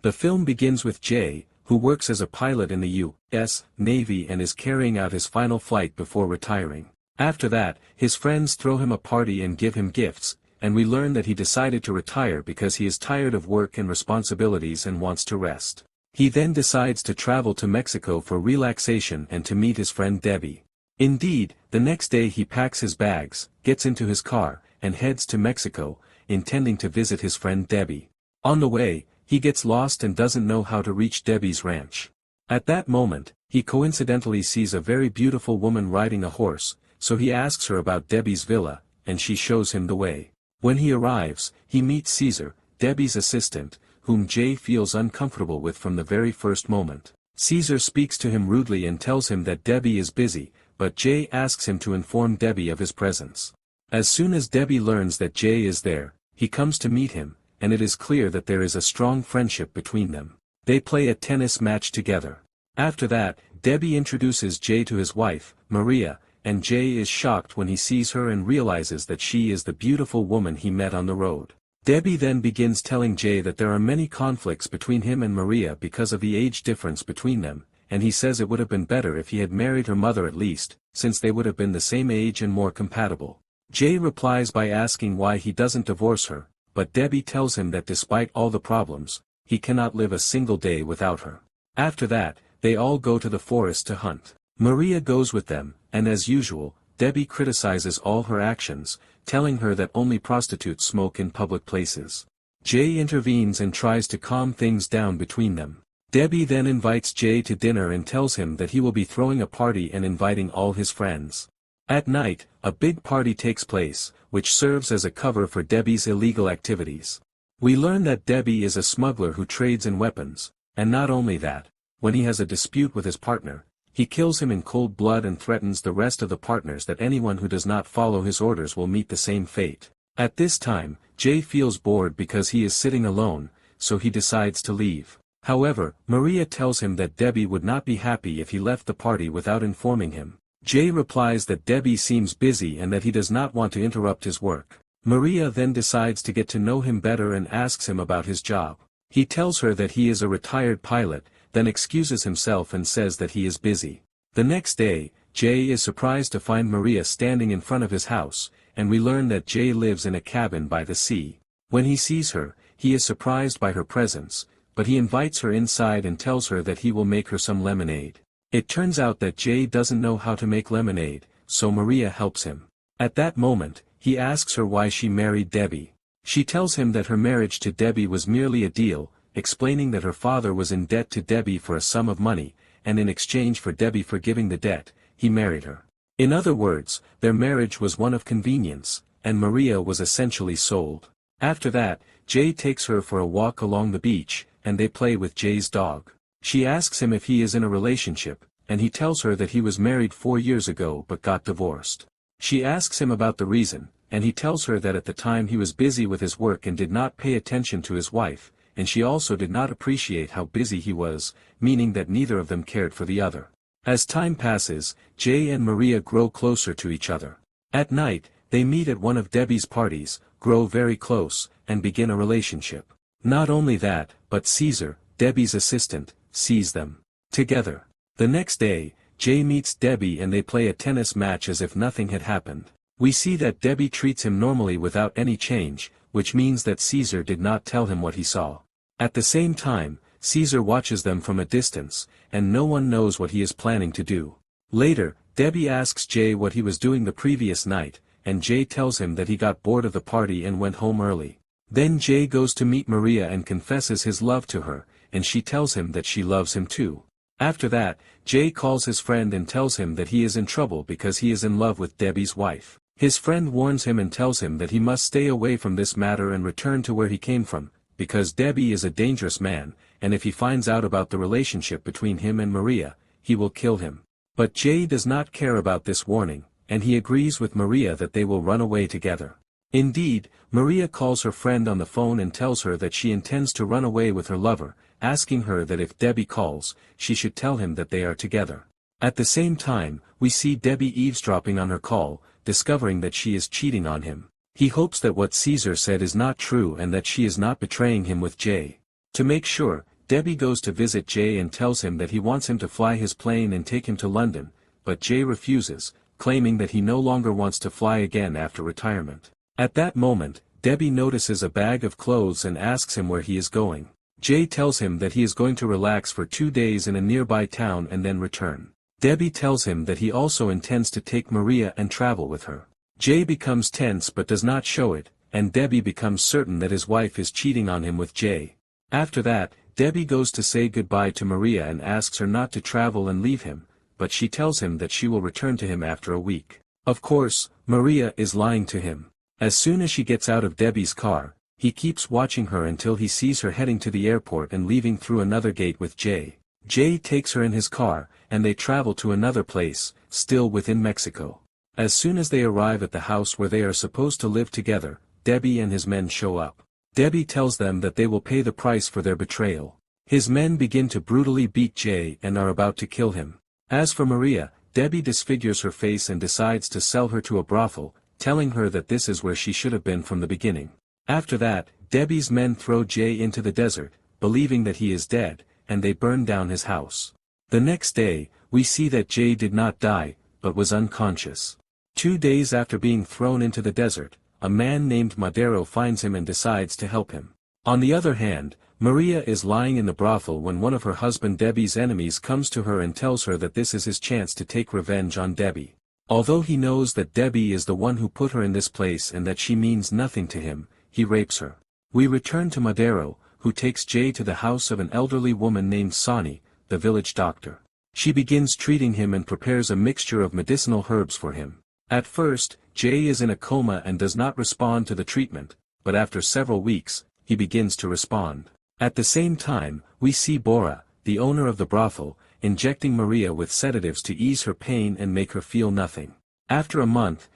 The film begins with Jay, who works as a pilot in the U.S. Navy and is carrying out his final flight before retiring. After that, his friends throw him a party and give him gifts, and we learn that he decided to retire because he is tired of work and responsibilities and wants to rest. He then decides to travel to Mexico for relaxation and to meet his friend Debbie. Indeed, the next day he packs his bags, gets into his car, and heads to Mexico, intending to visit his friend Debbie. On the way, he gets lost and doesn't know how to reach Debbie's ranch. At that moment, he coincidentally sees a very beautiful woman riding a horse, so he asks her about Debbie's villa, and she shows him the way. When he arrives, he meets Caesar, Debbie's assistant, whom Jay feels uncomfortable with from the very first moment. Caesar speaks to him rudely and tells him that Debbie is busy, but Jay asks him to inform Debbie of his presence. As soon as Debbie learns that Jay is there, he comes to meet him, and it is clear that there is a strong friendship between them. They play a tennis match together. After that, Debbie introduces Jay to his wife, Maria, and Jay is shocked when he sees her and realizes that she is the beautiful woman he met on the road. Debbie then begins telling Jay that there are many conflicts between him and Maria because of the age difference between them, and he says it would have been better if he had married her mother at least, since they would have been the same age and more compatible. Jay replies by asking why he doesn't divorce her, but Debbie tells him that despite all the problems, he cannot live a single day without her. After that, they all go to the forest to hunt. Maria goes with them, and as usual, Debbie criticizes all her actions, telling her that only prostitutes smoke in public places. Jay intervenes and tries to calm things down between them. Debbie then invites Jay to dinner and tells him that he will be throwing a party and inviting all his friends. At night, a big party takes place, which serves as a cover for Debbie's illegal activities. We learn that Debbie is a smuggler who trades in weapons, and not only that, when he has a dispute with his partner, he kills him in cold blood and threatens the rest of the partners that anyone who does not follow his orders will meet the same fate. At this time, Jay feels bored because he is sitting alone, so he decides to leave. However, Maria tells him that Debbie would not be happy if he left the party without informing him. Jay replies that Debbie seems busy and that he does not want to interrupt his work. Maria then decides to get to know him better and asks him about his job. He tells her that he is a retired pilot, then excuses himself and says that he is busy. The next day, Jay is surprised to find Maria standing in front of his house, and we learn that Jay lives in a cabin by the sea. When he sees her, he is surprised by her presence, but he invites her inside and tells her that he will make her some lemonade. It turns out that Jay doesn't know how to make lemonade, so Maria helps him. At that moment, he asks her why she married Debbie. She tells him that her marriage to Debbie was merely a deal, explaining that her father was in debt to Debbie for a sum of money, and in exchange for Debbie forgiving the debt, he married her. In other words, their marriage was one of convenience, and Maria was essentially sold. After that, Jay takes her for a walk along the beach, and they play with Jay's dog. She asks him if he is in a relationship, and he tells her that he was married 4 years ago but got divorced. She asks him about the reason, and he tells her that at the time he was busy with his work and did not pay attention to his wife, and she also did not appreciate how busy he was, meaning that neither of them cared for the other. As time passes, Jay and Maria grow closer to each other. At night, they meet at one of Debbie's parties, grow very close, and begin a relationship. Not only that, but Caesar, Debbie's assistant, sees them together. The next day, Jay meets Debbie and they play a tennis match as if nothing had happened. We see that Debbie treats him normally without any change, which means that Caesar did not tell him what he saw. At the same time, Caesar watches them from a distance, and no one knows what he is planning to do. Later, Debbie asks Jay what he was doing the previous night, and Jay tells him that he got bored of the party and went home early. Then Jay goes to meet Maria and confesses his love to her, and she tells him that she loves him too. After that, Jay calls his friend and tells him that he is in trouble because he is in love with Debbie's wife. His friend warns him and tells him that he must stay away from this matter and return to where he came from, because Debbie is a dangerous man, and if he finds out about the relationship between him and Maria, he will kill him. But Jay does not care about this warning, and he agrees with Maria that they will run away together. Indeed, Maria calls her friend on the phone and tells her that she intends to run away with her lover, asking her that if Debbie calls, she should tell him that they are together. At the same time, we see Debbie eavesdropping on her call, discovering that she is cheating on him. He hopes that what Caesar said is not true and that she is not betraying him with Jay. To make sure, Debbie goes to visit Jay and tells him that he wants him to fly his plane and take him to London, but Jay refuses, claiming that he no longer wants to fly again after retirement. At that moment, Debbie notices a bag of clothes and asks him where he is going. Jay tells him that he is going to relax for 2 days in a nearby town and then return. Debbie tells him that he also intends to take Maria and travel with her. Jay becomes tense but does not show it, and Debbie becomes certain that his wife is cheating on him with Jay. After that, Debbie goes to say goodbye to Maria and asks her not to travel and leave him, but she tells him that she will return to him after a week. Of course, Maria is lying to him. As soon as she gets out of Debbie's car, he keeps watching her until he sees her heading to the airport and leaving through another gate with Jay. Jay takes her in his car, and they travel to another place, still within Mexico. As soon as they arrive at the house where they are supposed to live together, Debbie and his men show up. Debbie tells them that they will pay the price for their betrayal. His men begin to brutally beat Jay and are about to kill him. As for Maria, Debbie disfigures her face and decides to sell her to a brothel, telling her that this is where she should have been from the beginning. After that, Debbie's men throw Jay into the desert, believing that he is dead, and they burn down his house. The next day, we see that Jay did not die, but was unconscious. 2 days after being thrown into the desert, a man named Madero finds him and decides to help him. On the other hand, Maria is lying in the brothel when one of her husband Debbie's enemies comes to her and tells her that this is his chance to take revenge on Debbie. Although he knows that Debbie is the one who put her in this place and that she means nothing to him, he rapes her. We return to Madero, who takes Jay to the house of an elderly woman named Sonny, the village doctor. She begins treating him and prepares a mixture of medicinal herbs for him. At first, Jay is in a coma and does not respond to the treatment, but after several weeks, he begins to respond. At the same time, we see Bora, the owner of the brothel, injecting Maria with sedatives to ease her pain and make her feel nothing. After a month,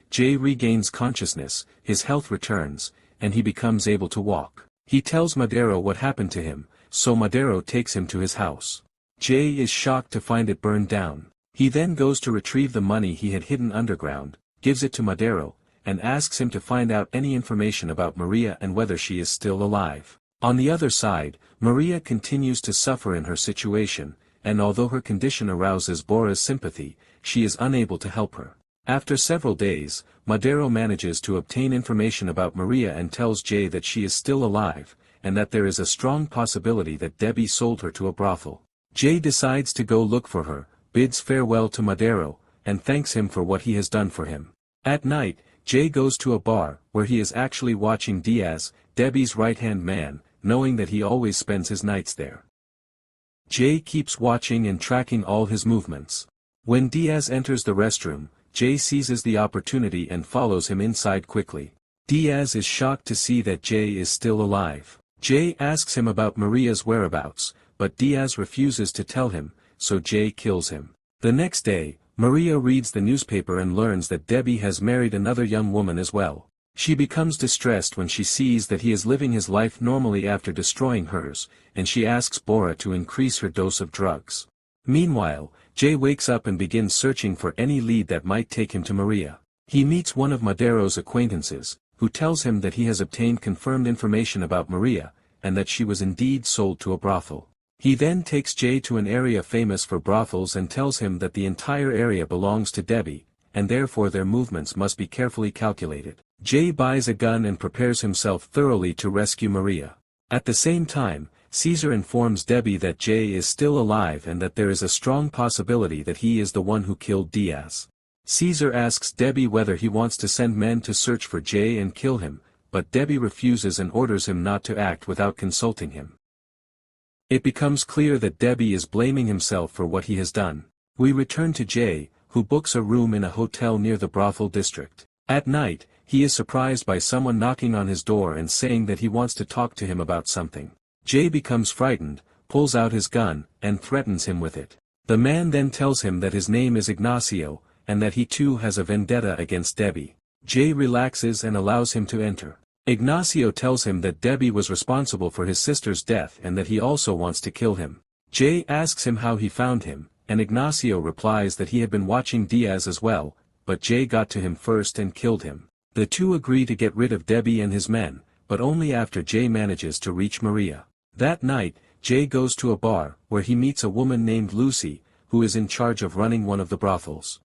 Jay regains consciousness, his health returns, and he becomes able to walk. He tells Madero what happened to him, so Madero takes him to his house. Jay is shocked to find it burned down. He then goes to retrieve the money he had hidden underground, gives it to Madero, and asks him to find out any information about Maria and whether she is still alive. On the other side, Maria continues to suffer in her situation, and although her condition arouses Bora's sympathy, she is unable to help her. After several days, Madero manages to obtain information about Maria and tells Jay that she is still alive, and that there is a strong possibility that Debbie sold her to a brothel. Jay decides to go look for her, bids farewell to Madero, and thanks him for what he has done for him. At night, Jay goes to a bar, where he is actually watching Diaz, Debbie's right-hand man, knowing that he always spends his nights there. Jay keeps watching and tracking all his movements. When Diaz enters the restroom, Jay seizes the opportunity and follows him inside quickly. Diaz is shocked to see that Jay is still alive. Jay asks him about Maria's whereabouts, but Diaz refuses to tell him, so Jay kills him. The next day, Maria reads the newspaper and learns that Debbie has married another young woman as well. She becomes distressed when she sees that he is living his life normally after destroying hers, and she asks Bora to increase her dose of drugs. Meanwhile, Jay wakes up and begins searching for any lead that might take him to Maria. He meets one of Madero's acquaintances, who tells him that he has obtained confirmed information about Maria, and that she was indeed sold to a brothel. He then takes Jay to an area famous for brothels and tells him that the entire area belongs to Debbie, and therefore their movements must be carefully calculated. Jay buys a gun and prepares himself thoroughly to rescue Maria. At the same time, Caesar informs Debbie that Jay is still alive and that there is a strong possibility that he is the one who killed Diaz. Caesar asks Debbie whether he wants to send men to search for Jay and kill him, but Debbie refuses and orders him not to act without consulting him. It becomes clear that Debbie is blaming himself for what he has done. We return to Jay, who books a room in a hotel near the brothel district. At night, he is surprised by someone knocking on his door and saying that he wants to talk to him about something. Jay becomes frightened, pulls out his gun, and threatens him with it. The man then tells him that his name is Ignacio, and that he too has a vendetta against Debbie. Jay relaxes and allows him to enter. Ignacio tells him that Debbie was responsible for his sister's death and that he also wants to kill him. Jay asks him how he found him, and Ignacio replies that he had been watching Diaz as well, but Jay got to him first and killed him. The two agree to get rid of Debbie and his men, but only after Jay manages to reach Maria. That night, Jay goes to a bar, where he meets a woman named Lucy, who is in charge of running one of the brothels.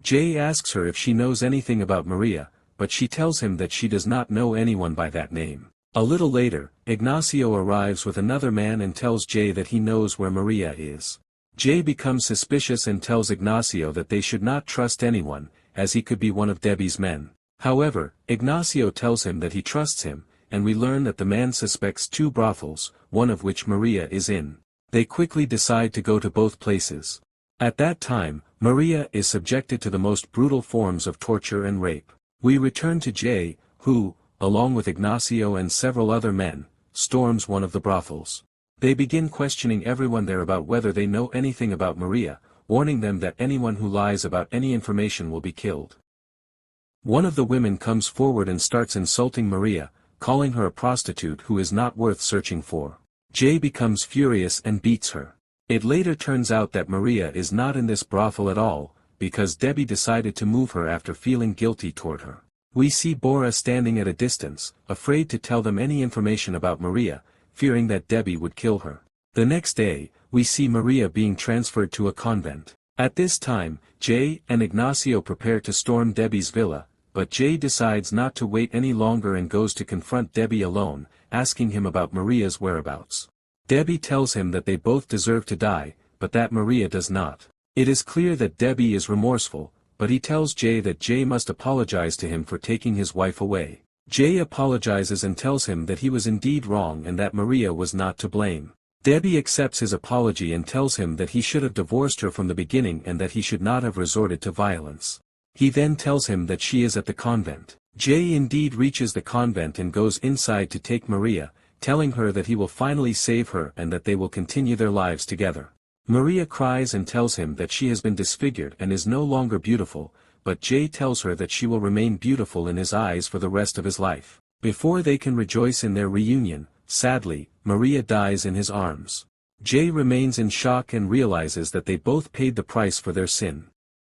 Jay asks her if she knows anything about Maria, but she tells him that she does not know anyone by that name. A little later, Ignacio arrives with another man and tells Jay that he knows where Maria is. Jay becomes suspicious and tells Ignacio that they should not trust anyone, as he could be one of Debbie's men. However, Ignacio tells him that he trusts him, and we learn that the man suspects 2 brothels, one of which Maria is in. They quickly decide to go to both places. At that time, Maria is subjected to the most brutal forms of torture and rape. We return to Jay, who, along with Ignacio and several other men, storms one of the brothels. They begin questioning everyone there about whether they know anything about Maria, warning them that anyone who lies about any information will be killed. One of the women comes forward and starts insulting Maria, calling her a prostitute who is not worth searching for. Jay becomes furious and beats her. It later turns out that Maria is not in this brothel at all, because Debbie decided to move her after feeling guilty toward her. We see Bora standing at a distance, afraid to tell them any information about Maria, fearing that Debbie would kill her. The next day, we see Maria being transferred to a convent. At this time, Jay and Ignacio prepare to storm Debbie's villa, but Jay decides not to wait any longer and goes to confront Debbie alone, asking him about Maria's whereabouts. Debbie tells him that they both deserve to die, but that Maria does not. It is clear that Debbie is remorseful, but he tells Jay that Jay must apologize to him for taking his wife away. Jay apologizes and tells him that he was indeed wrong and that Maria was not to blame. Debbie accepts his apology and tells him that he should have divorced her from the beginning and that he should not have resorted to violence. He then tells him that she is at the convent. Jay indeed reaches the convent and goes inside to take Maria, telling her that he will finally save her and that they will continue their lives together. Maria cries and tells him that she has been disfigured and is no longer beautiful, but Jay tells her that she will remain beautiful in his eyes for the rest of his life. Before they can rejoice in their reunion, sadly, Maria dies in his arms. Jay remains in shock and realizes that they both paid the price for their sin.